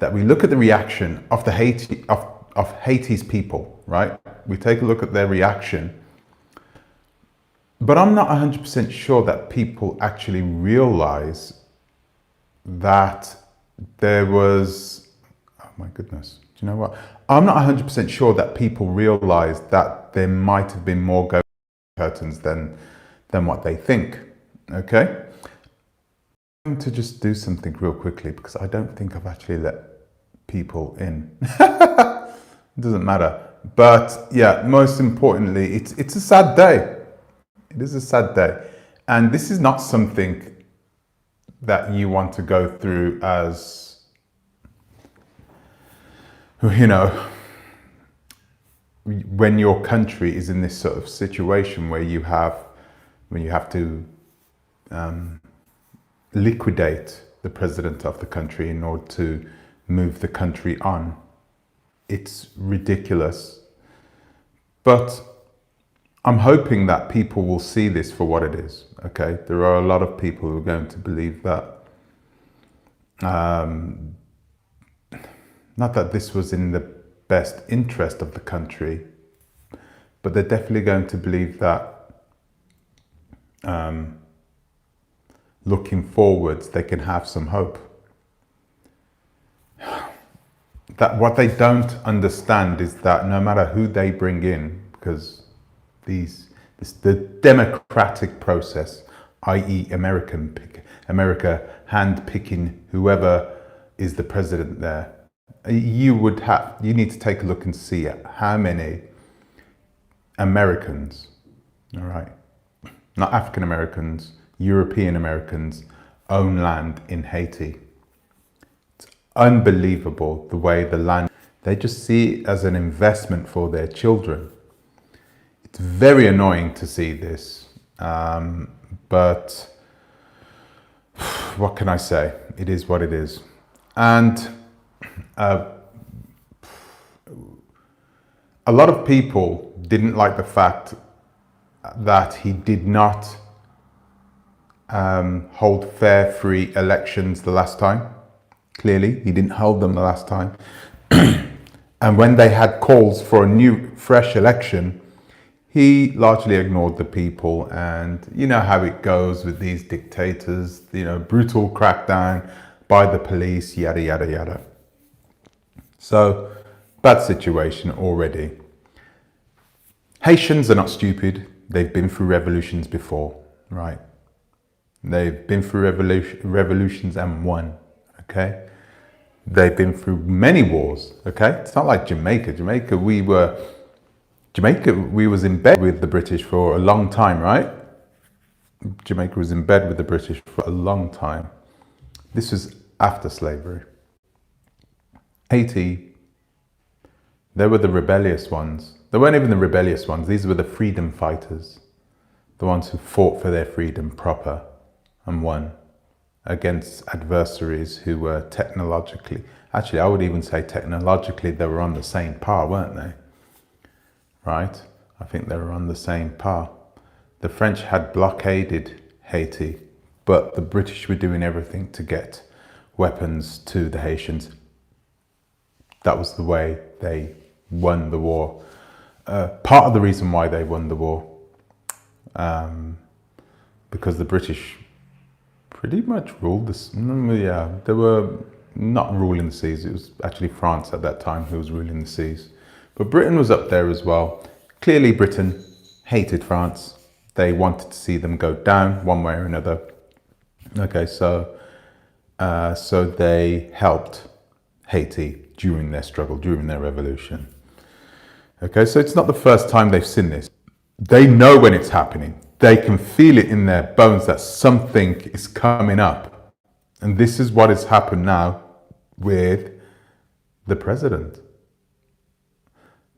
that we look at the reaction of the Haiti's people, right? We take a look at their reaction. But I'm not 100% sure that people actually realize that there was, oh my goodness, do you know what? I'm not 100% sure that people realize that there might have been more curtains than what they think, okay? I'm going to just do something real quickly because I don't think I've actually let people in. It doesn't matter. But yeah, most importantly, it's a sad day. It is a sad day. And this is not something that you want to go through as, you know, when your country is in this sort of situation where you have to liquidate the president of the country in order to move the country on. It's ridiculous. But I'm hoping that people will see this for what it is, okay? There are a lot of people who are going to believe that, not that this was in the best interest of the country, but they're definitely going to believe that looking forwards, they can have some hope. That what they don't understand is that no matter who they bring in, because the democratic process, i.e. America hand-picking whoever is the president there, you need to take a look and see how many Americans, all right, not African Americans, European Americans own land in Haiti. It's unbelievable the way the land, they just see it as an investment for their children. It's very annoying to see this, but what can I say? It is what it is. And a lot of people didn't like the fact that he did not hold fair, free elections the last time. Clearly, he didn't hold them the last time. And when they had calls for a new, fresh election, he largely ignored the people. And you know how it goes with these dictators, you know, brutal crackdown by the police, yada, yada, yada. So, bad situation already. Haitians are not stupid. They've been through revolutions before, right? They've been through revolutions and won, okay? They've been through many wars, okay? It's not like Jamaica. Jamaica, we was in bed with the British for a long time, right? Jamaica was in bed with the British for a long time. This was after slavery. Haiti, they were the rebellious ones. They weren't even the rebellious ones. These were the freedom fighters, the ones who fought for their freedom proper and won against adversaries who were technologically, actually I would even say technologically they were on the same par, weren't they? Right? I think they were on the same par. The French had blockaded Haiti, but the British were doing everything to get weapons to the Haitians. That was the way they won the war. Part of the reason why they won the war, because the British pretty much ruled this. Yeah, they were not ruling the seas. It was actually France at that time who was ruling the seas. But Britain was up there as well. Clearly Britain hated France. They wanted to see them go down one way or another. Okay, so they helped Haiti during their struggle, during their revolution. Okay, so it's not the first time they've seen this. They know when it's happening. They can feel it in their bones that something is coming up. And this is what has happened now with the president.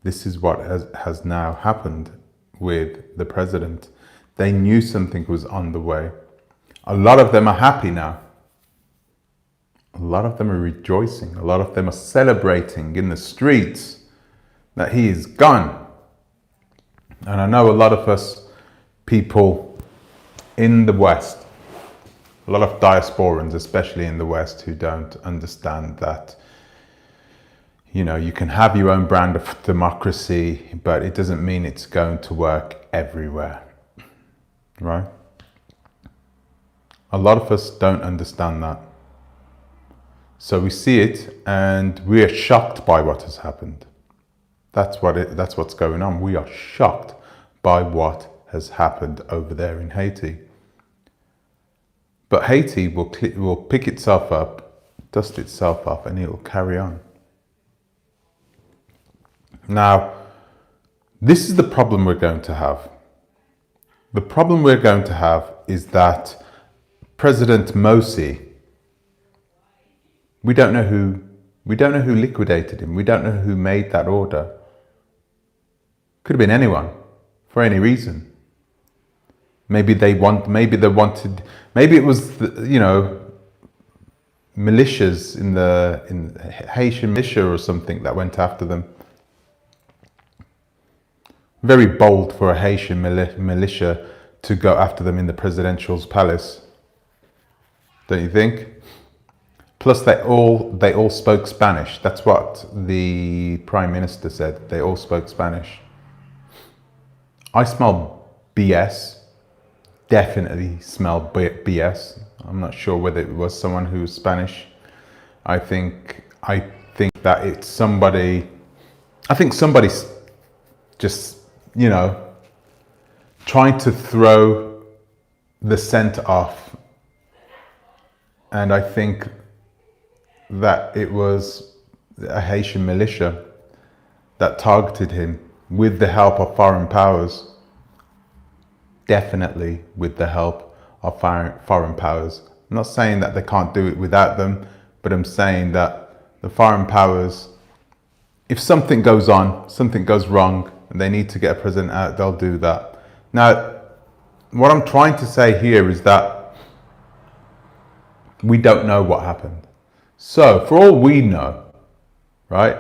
This is what has now happened with the president. They knew something was on the way. A lot of them are happy now. A lot of them are rejoicing. A lot of them are celebrating in the streets that he is gone. And I know a lot of us people in the West, a lot of diasporans, especially in the West, who don't understand that You know, you can have your own brand of democracy, but it doesn't mean it's going to work everywhere, right? A lot of us don't understand that. So we see it and we are shocked by what has happened. That's what's going on. We are shocked by what has happened over there in Haiti. But Haiti will pick itself up, dust itself off, and it will carry on. Now, this is the problem we're going to have. The problem we're going to have is that President Moïse, we don't know who liquidated him. We don't know who made that order. Could have been anyone, for any reason. Maybe it was militias in Haitian militia or something that went after them. Very bold for a Haitian militia to go after them in the presidential's palace, don't you think? Plus, they all spoke Spanish. That's what the Prime Minister said. They all spoke Spanish. I smell BS. Definitely smell BS. I'm not sure whether it was someone who was Spanish. I think that it's somebody. I think somebody's just, you know, trying to throw the scent off. And I think that it was a Haitian militia that targeted him with the help of foreign powers. Definitely with the help of foreign powers. I'm not saying that they can't do it without them, but I'm saying that the foreign powers, if something goes on, something goes wrong, and they need to get a president out, they'll do that. Now, what I'm trying to say here is that we don't know what happened. So, for all we know, right?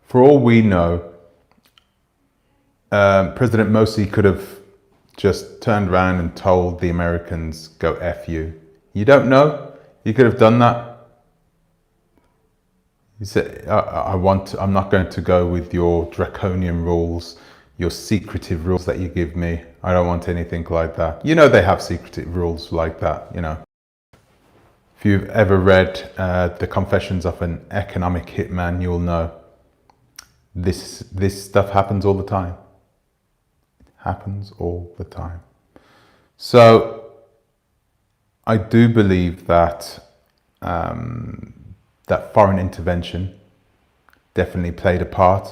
For all we know, President Moïse could have just turned around and told the Americans, go F you. You don't know? You could have done that. You said, I'm not going to go with your draconian rules, your secretive rules that you give me. I don't want anything like that. You know they have secretive rules like that, you know. If you've ever read The Confessions of an Economic Hitman, you'll know this stuff happens all the time. It happens all the time. So I do believe that that foreign intervention definitely played a part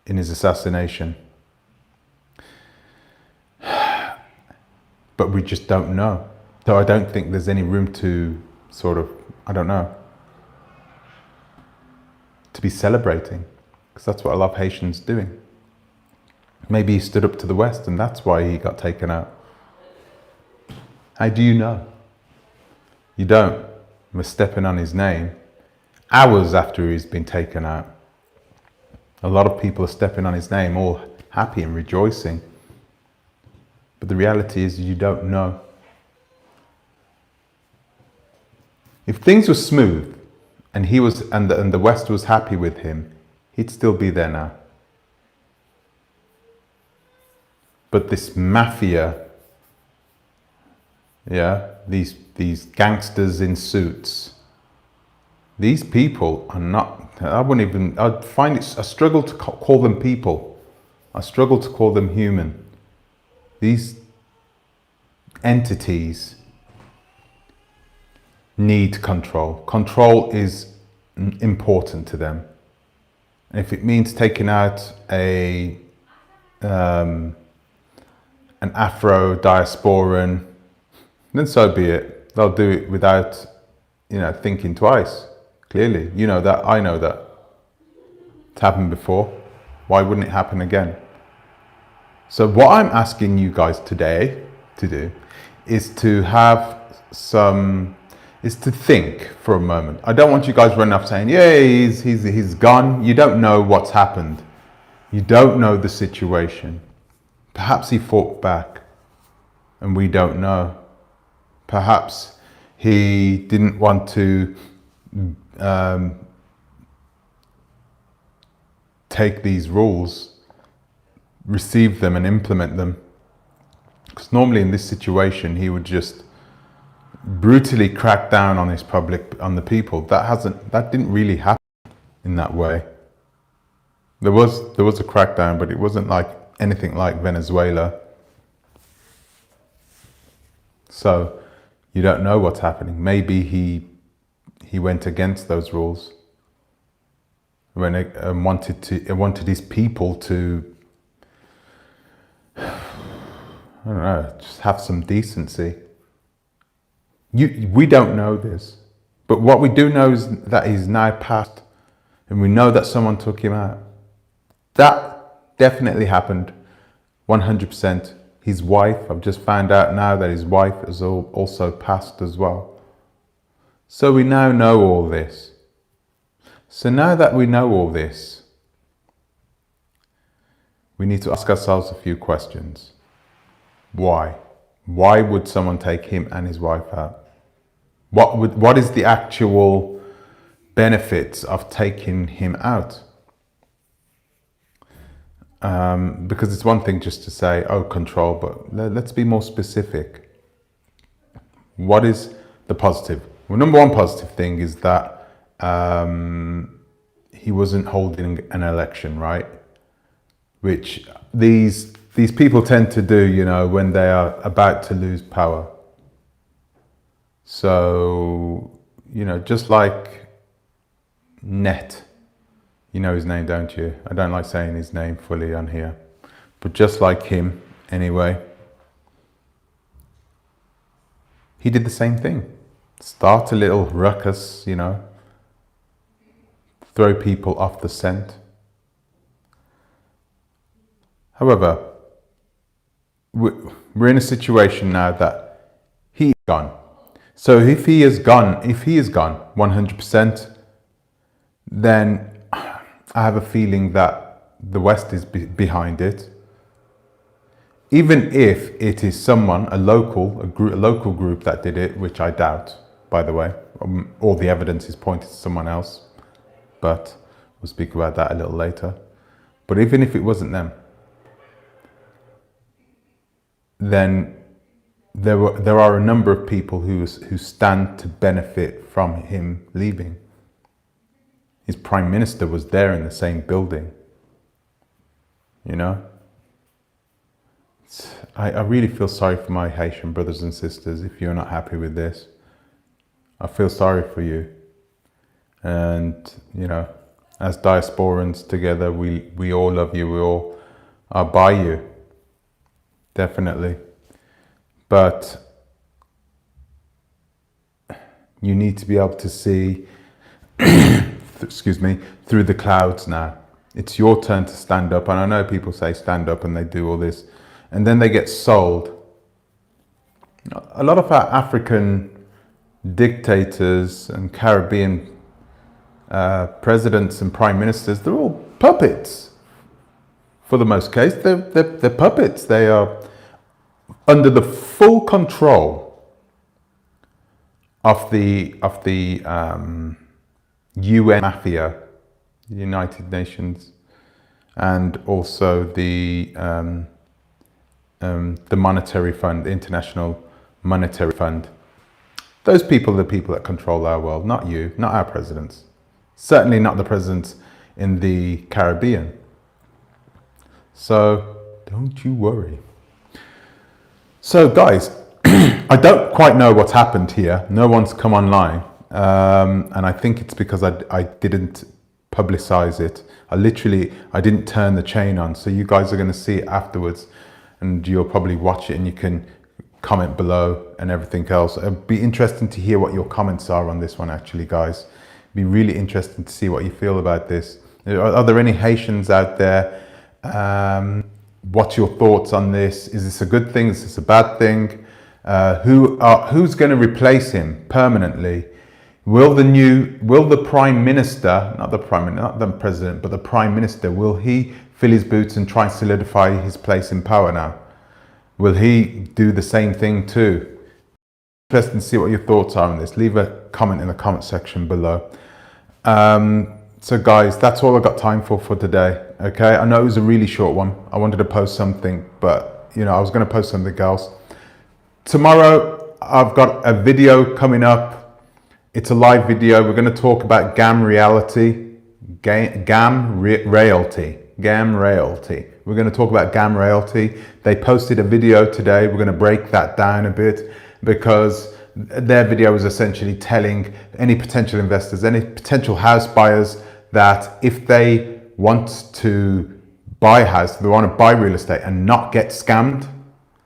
in his assassination. But we just don't know. So I don't think there's any room to sort of, I don't know, to be celebrating, because that's what a lot of Haitians doing. Maybe he stood up to the West and that's why he got taken out. How do you know? You don't. We're stepping on his name hours after he's been taken out. A lot of people are stepping on his name, all happy and rejoicing. But the reality is you don't know. If things were smooth and he was, and the West was happy with him, he'd still be there now. But this mafia, yeah, these gangsters in suits, these people are not, I'd find it, I struggle to call them people. I struggle to call them human. These entities need control. Control is important to them. And if it means taking out an Afro-diasporan, then so be it. They'll do it without, thinking twice. Clearly, you know that, I know that. It's happened before. Why wouldn't it happen again? So what I'm asking you guys today to do is to think for a moment. I don't want you guys running off saying, yeah, he's gone. You don't know what's happened. You don't know the situation. Perhaps he fought back and we don't know. Perhaps he didn't want to take these rules, receive them and implement them. Because normally in this situation, he would just brutally crack down on the people. That didn't really happen in that way. There was a crackdown, but it wasn't like anything like Venezuela. So you don't know what's happening. Maybe he went against those rules when wanted his people to, I don't know, just have some decency. We don't know this, but what we do know is that he's now passed, and we know that someone took him out. That definitely happened, 100%. His wife, I've just found out now that his wife has also passed as well. So we now know all this. So now that we know all this, we need to ask ourselves a few questions. Why? Why would someone take him and his wife out? What is the actual benefits of taking him out? Because it's one thing just to say, oh, control, but let's be more specific. What is the positive? Well, number one positive thing is that he wasn't holding an election, right? Which these people tend to do, you know, when they are about to lose power. So, you know, just like Net, you know his name, don't you? I don't like saying his name fully on here, but just like him, anyway, he did the same thing. Start a little ruckus, you know, throw people off the scent. However, we're in a situation now that he's gone. So if he is gone 100%, then I have a feeling that the West is behind it. Even if it is someone, a local group that did it, which I doubt, by the way. All the evidence is pointed to someone else, but we'll speak about that a little later. But even if it wasn't them, then there are a number of people who stand to benefit from him leaving. His prime minister was there in the same building, you know. I really feel sorry for my Haitian brothers and sisters if you're not happy with this. I feel sorry for you. And, you know, as diasporans together, we all love you, we all are by you. Definitely. But you need to be able to see, excuse me, through the clouds now. It's your turn to stand up. And I know people say stand up and they do all this, and then they get sold. A lot of our African dictators and Caribbean presidents and prime ministers, they're all puppets. For the most case, they're puppets. They are under the full control of the UN mafia, the United Nations, and also the Monetary Fund, the International Monetary Fund. Those people are the people that control our world, not you, not our presidents. Certainly not the presidents in the Caribbean. So don't you worry. So guys, I don't quite know what's happened here. No one's come online. And I think it's because I didn't publicize it. I didn't turn the chain on. So you guys are going to see it afterwards, and you'll probably watch it and you can comment below and everything else. It'd be interesting to hear what your comments are on this one, actually, guys. It'd be really interesting to see what you feel about this. Are there any Haitians out there? What's your thoughts on this? Is this a good thing? Is this a bad thing? Who's going to replace him permanently? Will the prime minister, not the president, but the prime minister, will he fill his boots and try and solidify his place in power now? Will he do the same thing too? Interesting to see what your thoughts are on this. Leave a comment in the comment section below. So guys, that's all I got time for today. Okay, I know it was a really short one. I wanted to post something, but you know, I was going to post something else. Tomorrow, I've got a video coming up. It's a live video. We're going to talk about GAM reality, GAM realty. We're going to talk about GAM realty. They posted a video today. We're going to break that down a bit because their video was essentially telling any potential investors, any potential house buyers that if they want to buy a house, they want to buy real estate and not get scammed.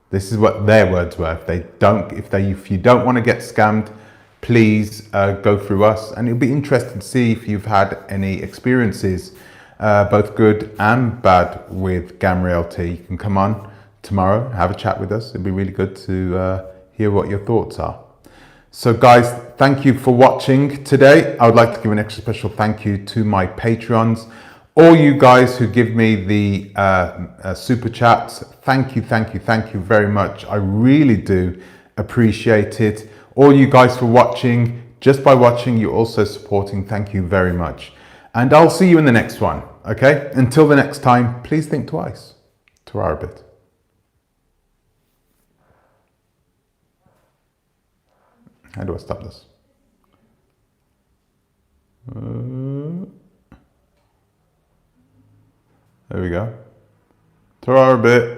This is what their words were. If you don't want to get scammed, please go through us, and it'll be interesting to see if you've had any experiences, both good and bad, with GAM Realty. You can come on tomorrow, have a chat with us. It'll be really good to hear what your thoughts are. So guys, thank you for watching today. I would like to give an extra special thank you to my Patreons. All you guys who give me the super chats, thank you very much. I really do appreciate it. All you guys for watching, just by watching, you're also supporting. Thank you very much. And I'll see you in the next one, okay? Until the next time, please think twice. Torah a bit. How do I stop this? There we go. Torah a bit.